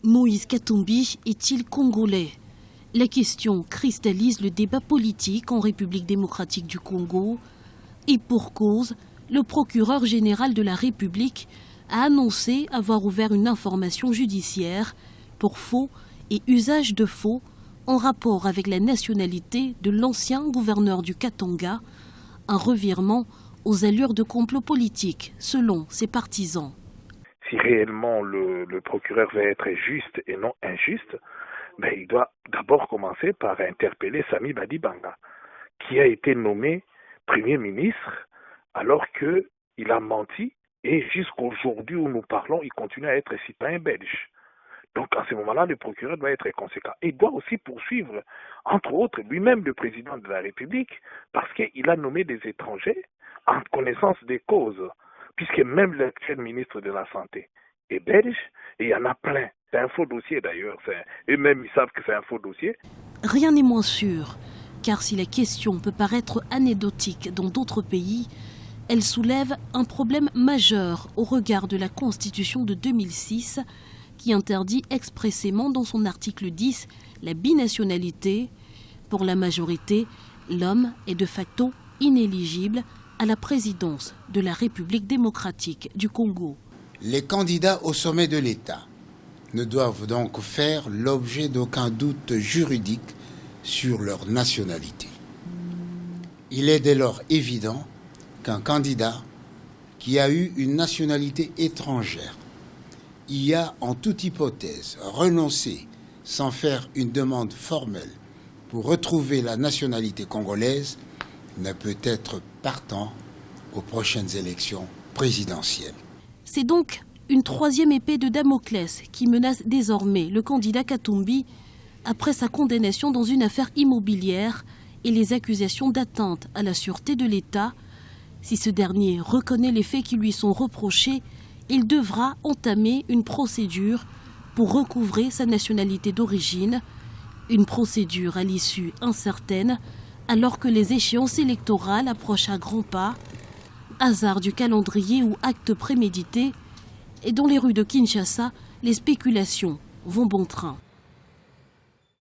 Moïse Katumbi est-il congolais? La question cristallise le débat politique en République démocratique du Congo. Et pour cause, le procureur général de la République a annoncé avoir ouvert une information judiciaire pour faux et usage de faux en rapport avec la nationalité de l'ancien gouverneur du Katanga, un revirement aux allures de complot politique, selon ses partisans. Si réellement le procureur veut être juste et non injuste, il doit d'abord commencer par interpeller Sami Badibanga, qui a été nommé Premier ministre alors qu'il a menti et jusqu'aujourd'hui où nous parlons, il continue à être citoyen belge. Donc à ce moment-là, le procureur doit être conséquent et doit aussi poursuivre, entre autres, lui-même le président de la République, parce qu'il a nommé des étrangers en connaissance des causes, puisque même l'actuel ministre de la Santé est belge et il y en a plein. C'est un faux dossier d'ailleurs, eux-mêmes ils savent que c'est un faux dossier. Rien n'est moins sûr, car si la question peut paraître anecdotique dans d'autres pays, elle soulève un problème majeur au regard de la Constitution de 2006 qui interdit expressément dans son article 10 la binationalité. Pour la majorité, l'homme est de facto inéligible à la présidence de la République démocratique du Congo. Les candidats au sommet de l'État ne doivent donc faire l'objet d'aucun doute juridique sur leur nationalité. Il est dès lors évident qu'un candidat qui a eu une nationalité étrangère y a en toute hypothèse renoncé sans faire une demande formelle pour retrouver la nationalité congolaise ne peut être partant aux prochaines élections présidentielles. C'est donc une troisième épée de Damoclès qui menace désormais le candidat Katumbi après sa condamnation dans une affaire immobilière et les accusations d'atteinte à la sûreté de l'État. Si ce dernier reconnaît les faits qui lui sont reprochés, il devra entamer une procédure pour recouvrer sa nationalité d'origine, une procédure à l'issue incertaine alors que les échéances électorales approchent à grands pas. Hasard du calendrier ou acte prémédité, et dans les rues de Kinshasa, les spéculations vont bon train.